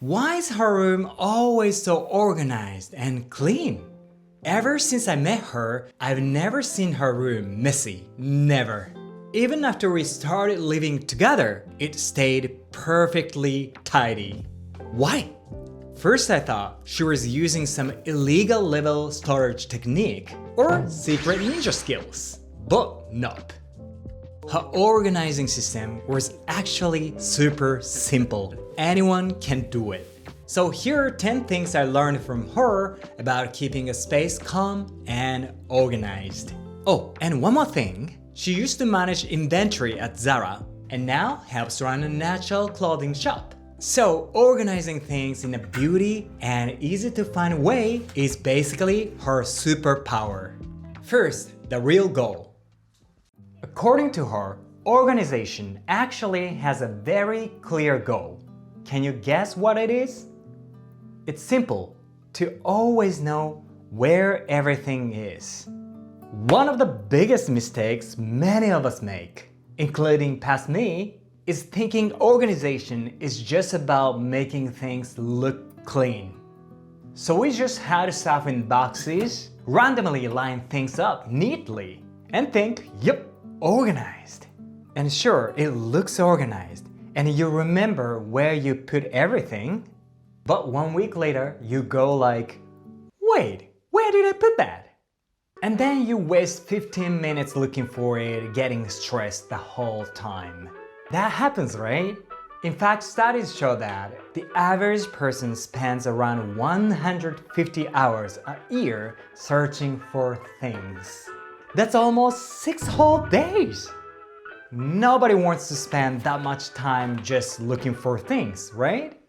Why is her room always so organized and clean? Ever since I met her, I've never seen her room messy. Never. Even after we started living together, it stayed perfectly tidy. Why? First I thought she was using some illegal level storage technique or secret ninja skills. But nope. Her organizing system was actually super simple. Anyone can do it. So here are 10 things I learned from her about keeping a space calm and organized. Oh, and one more thing. She used to manage inventory at Zara and now helps run a natural clothing shop. So organizing things in a beauty and easy to find way is basically her superpower. First, the real goal. According to her, organization actually has a very clear goal. Can you guess what it is? It's simple, to always know where everything is. One of the biggest mistakes many of us make, including past me, is thinking organization is just about making things look clean. So we just had stuff in boxes, randomly line things up neatly, and think, yep, organized. And sure, it looks organized, and you remember where you put everything, but 1 week later, you go like, wait, where did I put that? And then you waste 15 minutes looking for it, getting stressed the whole time. That happens, right? In fact, studies show that the average person spends around 150 hours a year searching for things. That's almost 6 whole days! Nobody wants to spend that much time just looking for things, right?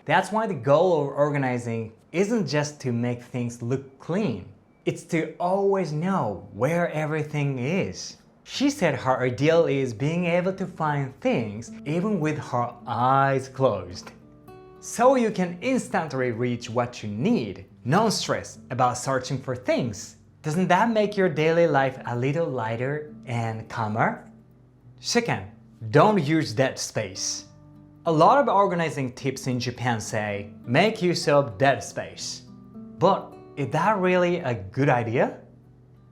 That's why the goal of organizing isn't just to make things look clean. It's to always know where everything is. She said her ideal is being able to find things even with her eyes closed. So you can instantly reach what you need. No stress about searching for things. Doesn't that make your daily life a little lighter and calmer? Second, don't use dead space. A lot of organizing tips in Japan say, make use of dead space. But is that really a good idea?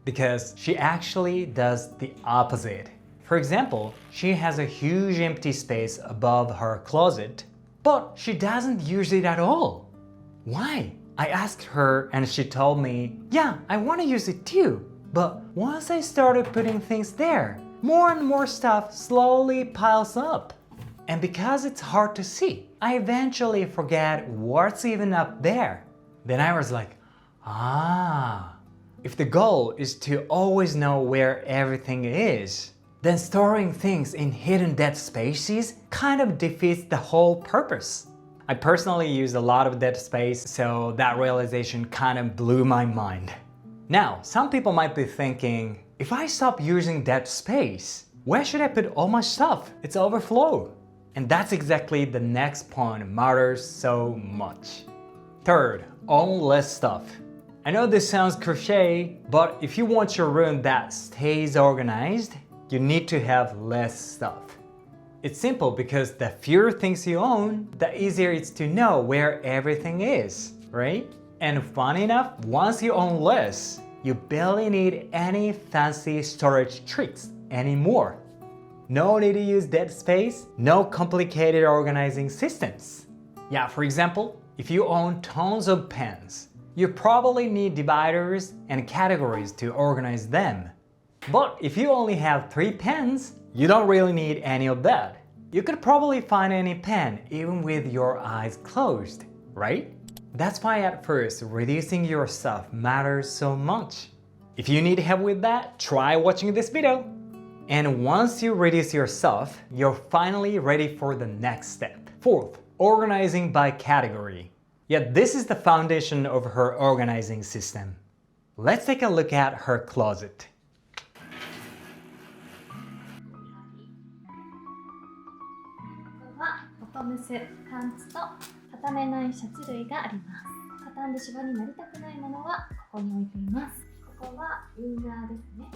Because she actually does the opposite. For example, she has a huge empty space above her closet, but she doesn't use it at all. Why? I asked her and she told me, yeah, I want to use it too. But once I started putting things there, more and more stuff slowly piles up. And because it's hard to see, I eventually forget what's even up there. Then I was like, if the goal is to always know where everything is, then storing things in hidden dead spaces kind of defeats the whole purpose. I personally use a lot of dead space, so that realization kind of blew my mind. Now, some people might be thinking, if I stop using dead space, where should I put all my stuff? It's overflow. And that's exactly the next point matters so much. Third, own less stuff. I know this sounds cliche, but if you want your room that stays organized, you need to have less stuff. It's simple because the fewer things you own, the easier it's to know where everything is, right? And funny enough, once you own less, you barely need any fancy storage tricks anymore. No need to use dead space, no complicated organizing systems. Yeah, for example, if you own tons of pens, you probably need dividers and categories to organize them. But if you only have 3 pens, you don't really need any of that. You could probably find any pen even with your eyes closed, right? That's why at first reducing your stuff matters so much. If you need help with that, try watching this video. And once you reduce your stuff, you're finally ready for the next step. Fourth, organizing by category. Yet this is the foundation of her organizing system. Let's take a look at her closet. ボトムス、パンツと畳めないシャツ類があります。畳んでシワになりたくないものはここに置いています。ここはインナーですね。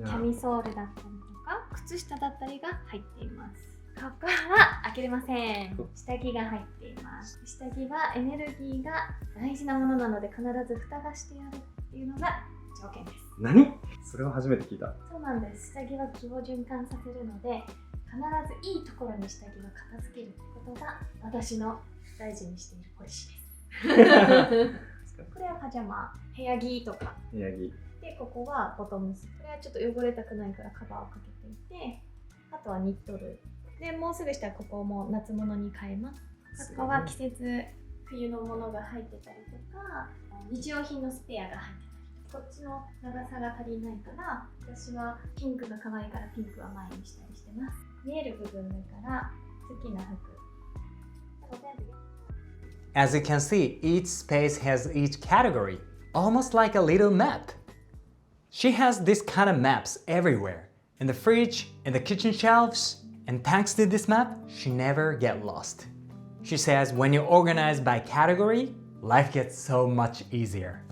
キャミソールだったりとか靴下だったりが入っています。ここは開けれません。下着が入っています。下着はエネルギーが大事なものなので必ず蓋がしてあるっていうのが条件です。何？それは初めて聞いた。そうなんです。下着は気を循環させるので、必ずいいところに下着が片付けるってことが私の大事にしているポリシーです。これはパジャマ、部屋着とか。部屋着。で、ここはボトムス。これはちょっと汚れたくないからカバーをかけていて、あとはニット類。で、もうすぐしたらここも夏物に変えます。ここは季節冬のものが入ってたりとか、日用品のスペアが入ってたり、こっちの長さが足りないから、私はピンクが可愛いからピンクは前にしたりしてます。見える部分だから好きな服。As you can see, each space has each category, almost like a little map. She has this kind of maps everywhere, in the fridge, in the kitchen shelves, and thanks to this map, she never gets lost. She says when you organize by category, life gets so much easier.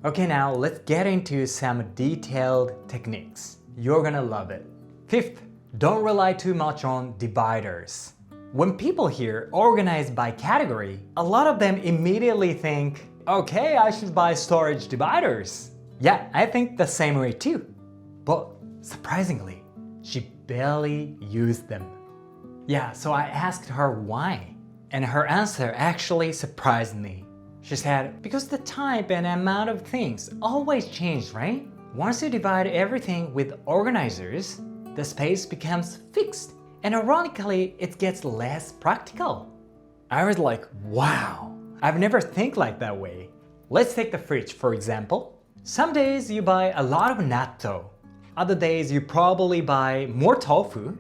Okay, now let's get into some detailed techniques. You're gonna love it. Fifth, don't rely too much on dividers. When people hear organized by category, a lot of them immediately think, okay, I should buy storage dividers. Yeah, I think the same way too. But surprisingly, she barely used them. Yeah, so I asked her why, and her answer actually surprised me. She said, because the type and amount of things always change, right? Once you divide everything with organizers, the space becomes fixed, and ironically, it gets less practical. I was like, wow, I've never think like that way. Let's take the fridge, for example. Some days you buy a lot of natto. Other days you probably buy more tofu.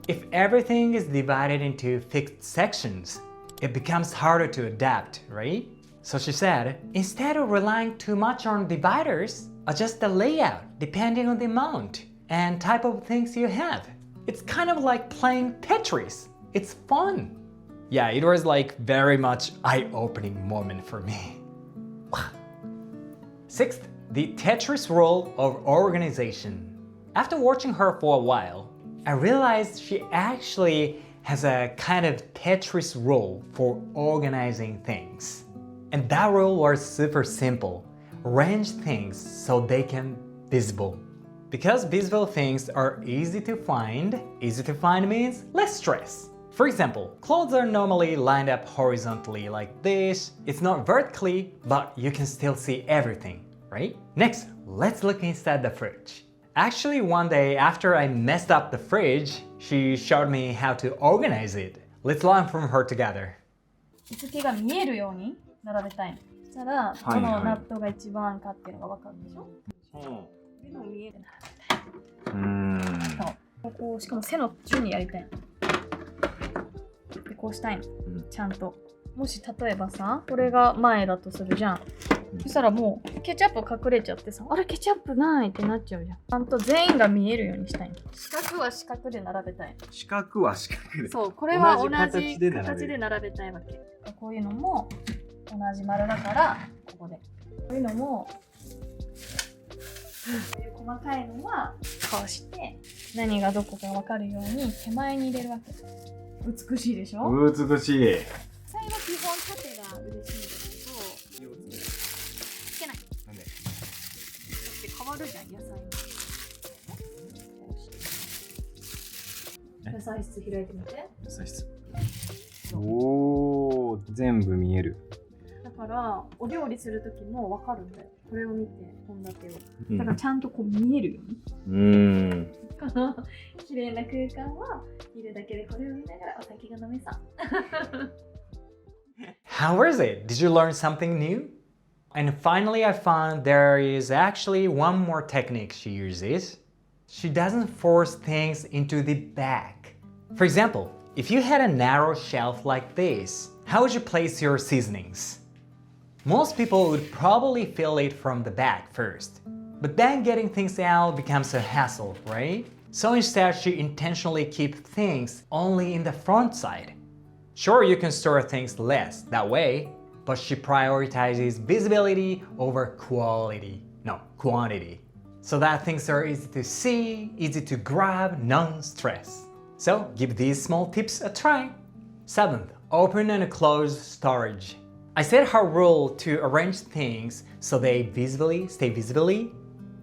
If everything is divided into fixed sections, it becomes harder to adapt, right? So she said, instead of relying too much on dividers, adjust the layout depending on the amount and type of things you have. It's kind of like playing Tetris. It's fun. Yeah, it was like very much eye-opening moment for me. Sixth, the Tetris role of organization. After watching her for a while, I realized she actually has a kind of Tetris role for organizing things. And that role was super simple. Arrange things so they can be visible. Because visible things are easy to find means less stress. For example, clothes are normally lined up horizontally like this. It's not vertically, but you can still see everything, right? Next, let's look inside the fridge. Actually, one day after I messed up the fridge, she showed me how to organize it. Let's learn from her together. 日付が見えるように並べたいの。そしたら、このナットが一番かっていうのが分かるでしょ。でも見える並べたい。そう。こうしかも背の順にやりたいの。でこうしたいの。ちゃんと。もし例えばさ、これが前だとするじゃん。そしたらもうケチャップ隠れちゃってさ、あれケチャップないってなっちゃうじゃん。ちゃんと全員が見えるようにしたいの。四角は四角で並べたいの。四角は四角で。そう、これは同じ形で並べたいわけ。こういうのも同じ丸だからここで。こういうのもこういう細かいのはこうして何がどこか分かるように手前に入れるわけ。美しいでしょ？美しい。野菜は基本縦が嬉しいんですけど、つけない。なんで？だって変わるじゃん、野菜も。野菜室開いてみて。野菜室。おー、全部見える。だからお料理するときも分かるんだよ。これを見て献立を。だからちゃんとこう見えるように。この綺麗な空間を見るだけでこれを見ながらお酒が飲めそう。How was it? Did you learn something new? And finally, I found there is actually one more technique she uses. She doesn't force things into the bag. For example, if you had a narrow shelf like this, how would you place your seasonings? Most people would probably fill it from the bag first. But then getting things out becomes a hassle, right? So instead, she intentionally keeps things only in the front side. Sure, you can store things less that way, but she prioritizes visibility over quantity. So that things are easy to see, easy to grab, non-stress. So give these small tips a try. 7th, open and close storage. I set her rule to arrange things so they stay visibly,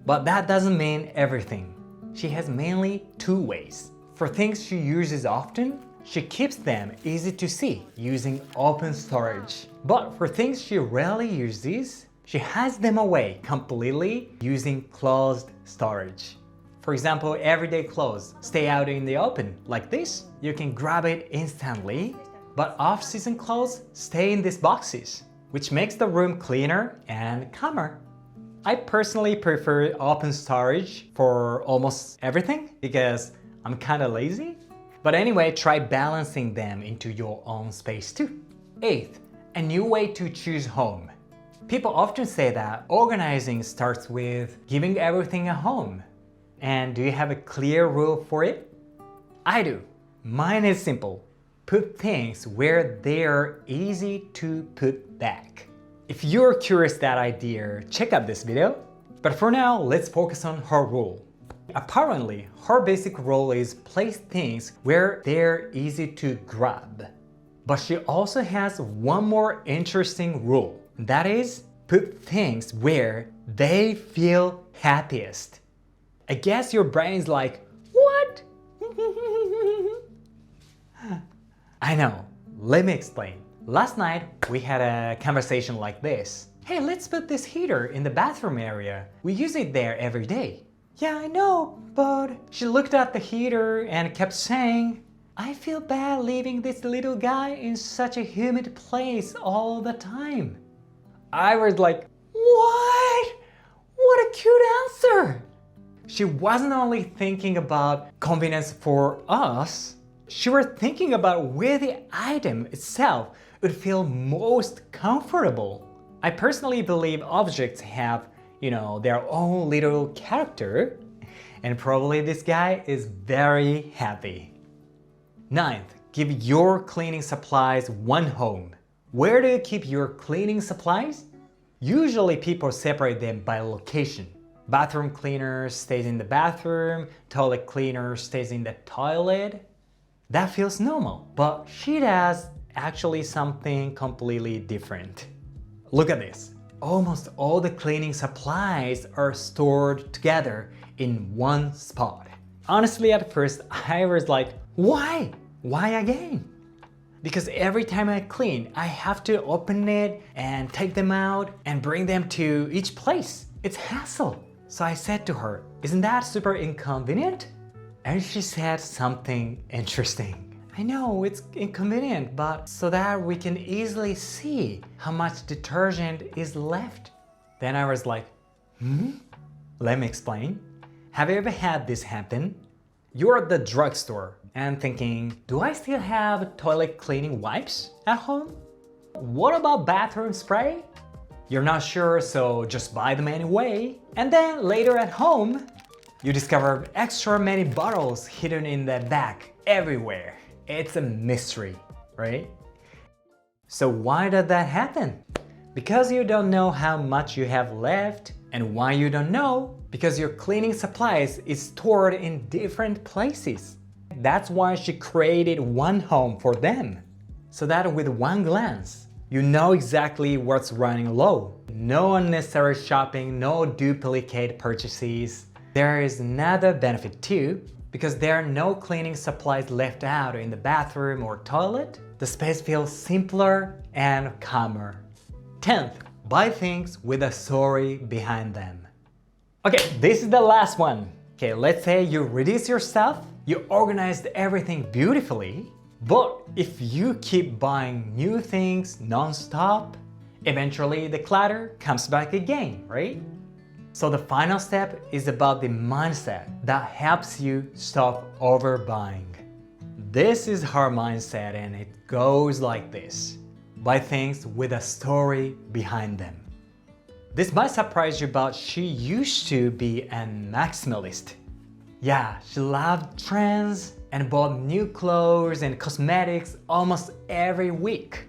but that doesn't mean everything. She has mainly 2 ways. For things she uses often, she keeps them easy to see using open storage. But for things she rarely uses, she hides them away completely using closed storage. For example, everyday clothes stay out in the open like this. You can grab it instantly. But off-season clothes stay in these boxes, which makes the room cleaner and calmer. I personally prefer open storage for almost everything because I'm kind of lazy. But anyway, try balancing them into your own space too. 8th, a new way to choose home. People often say that organizing starts with giving everything a home. And do you have a clear rule for it? I do. Mine is simple. Put things where they're easy to put back. If you're curious that idea, check out this video. But for now, let's focus on her rule. Apparently, her basic rule is place things where they're easy to grab. But she also has one more interesting rule. That is, put things where they feel happiest. I guess your brain's like, what? I know. Let me explain. Last night, we had a conversation like this. Hey, let's put this heater in the bathroom area. We use it there every day. Yeah, I know, but she looked at the heater and kept saying, I feel bad leaving this little guy in such a humid place all the time. I was like, what? What a cute answer! She wasn't only thinking about convenience for us, she was thinking about where the item itself would feel most comfortable. I personally believe objects have, their own little character, and probably this guy is very happy. 9th, give your cleaning supplies one home. Where do you keep your cleaning supplies? Usually people separate them by location. Bathroom cleaner stays in the bathroom, toilet cleaner stays in the toilet. That feels normal, but she does actually something completely different. Look at this. Almost all the cleaning supplies are stored together in one spot. Honestly, at first, I was like, why? Why again? Because every time I clean, I have to open it and take them out and bring them to each place. It's hassle. So I said to her, isn't that super inconvenient? And she said something interesting. I know it's inconvenient, but so that we can easily see how much detergent is left. Then I was like, Let me explain. Have you ever had this happen? You're at the drugstore and thinking, do I still have toilet cleaning wipes at home? What about bathroom spray? You're not sure, so just buy them anyway. And then later at home, you discover extra many bottles hidden in the back everywhere. It's a mystery, right? So why did that happen? Because you don't know how much you have left. And why you don't know? Because your cleaning supplies is stored in different places. That's why she created one home for them. So that with one glance, you know exactly what's running low. No unnecessary shopping, no duplicate purchases. There is another benefit too, because there are no cleaning supplies left out in the bathroom or toilet. The space feels simpler and calmer. 10th, buy things with a story behind them. Okay, this is the last one. Okay, let's say you reduce your stuff, you organized everything beautifully, but if you keep buying new things non-stop, eventually the clutter comes back again, right? So the final step is about the mindset that helps you stop overbuying. This is her mindset and it goes like this. Buy things with a story behind them. This might surprise you, but she used to be a maximalist. Yeah, she loved trends and bought new clothes and cosmetics almost every week.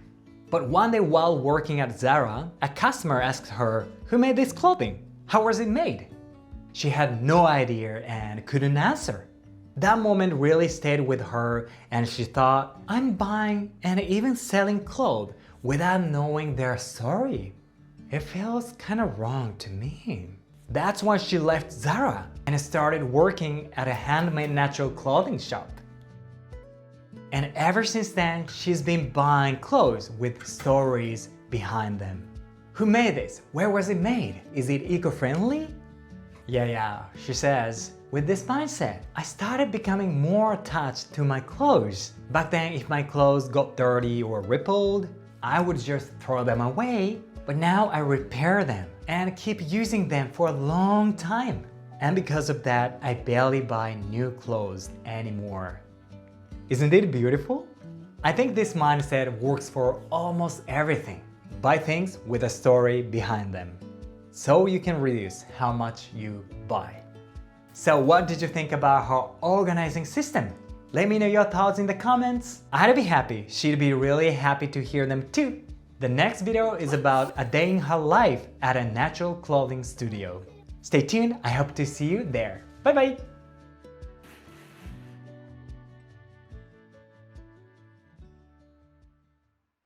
But one day while working at Zara, a customer asked her, "Who made this clothing? How was it made?" She had no idea and couldn't answer. That moment really stayed with her, and she thought, I'm buying and even selling clothes without knowing their story. It feels kind of wrong to me. That's why she left Zara and started working at a handmade natural clothing shop. And ever since then, she's been buying clothes with stories behind them. Who made this? Where was it made? Is it eco-friendly? Yeah, she says, with this mindset, I started becoming more attached to my clothes. Back then, if my clothes got dirty or rippled, I would just throw them away. But now I repair them and keep using them for a long time. And because of that, I barely buy new clothes anymore. Isn't it beautiful? I think this mindset works for almost everything. Buy things with a story behind them, so you can reduce how much you buy. So what did you think about her organizing system? Let me know your thoughts in the comments. I'd be happy. She'd be really happy to hear them too. The next video is about a day in her life at a natural clothing studio. Stay tuned. I hope to see you there. Bye bye.